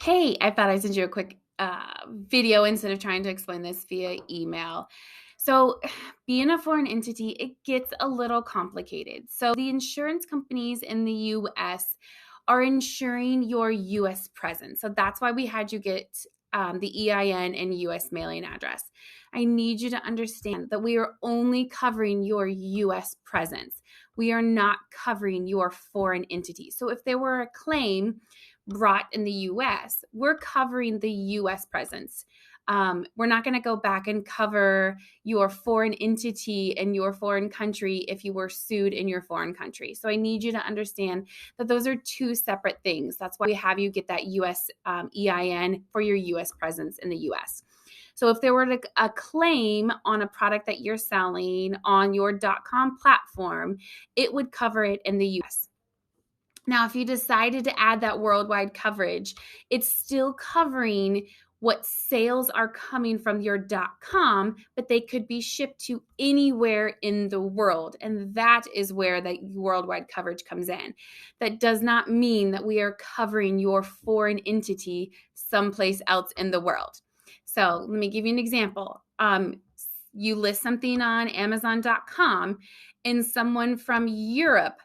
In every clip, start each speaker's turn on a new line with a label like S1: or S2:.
S1: Hey, I thought I'd send you a quick video instead of trying to explain this via email. So, being a foreign entity, it gets a little complicated. So, the insurance companies in the US are insuring your US presence. So, that's why we had you get the EIN and US mailing address. I need you to understand that we are only covering your US presence. We are not covering your foreign entity. So, if there were a claim brought in the US, we're covering the US presence. We're not going to go back and cover your foreign entity in your foreign country if you were sued in your foreign country. So I need you to understand that those are two separate things. That's why we have you get that US EIN for your US presence in the US. So if there were a claim on a product that you're selling on your .com platform, it would cover it in the US. Now, if you decided to add that worldwide coverage, it's still covering what sales are coming from your .com, but they could be shipped to anywhere in the world. And that is where that worldwide coverage comes in. That does not mean that we are covering your foreign entity someplace else in the world. So let me give you an example. You list something on Amazon.com and someone from Europe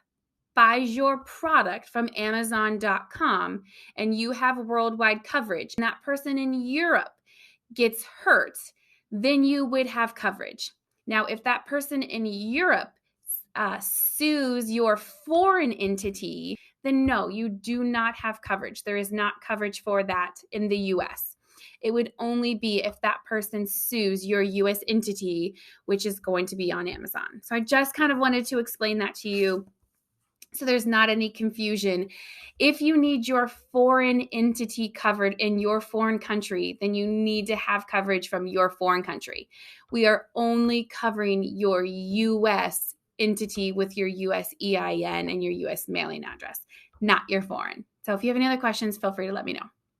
S1: buys your product from Amazon.com and you have worldwide coverage, and that person in Europe gets hurt, then you would have coverage. Now, if that person in Europe sues your foreign entity, then no, you do not have coverage. There is not coverage for that in the US. It would only be if that person sues your US entity, which is going to be on Amazon. So I just kind of wanted to explain that to you, so there's not any confusion. If you need your foreign entity covered in your foreign country, then you need to have coverage from your foreign country. We are only covering your US entity with your US EIN and your US mailing address, not your foreign. So if you have any other questions, feel free to let me know.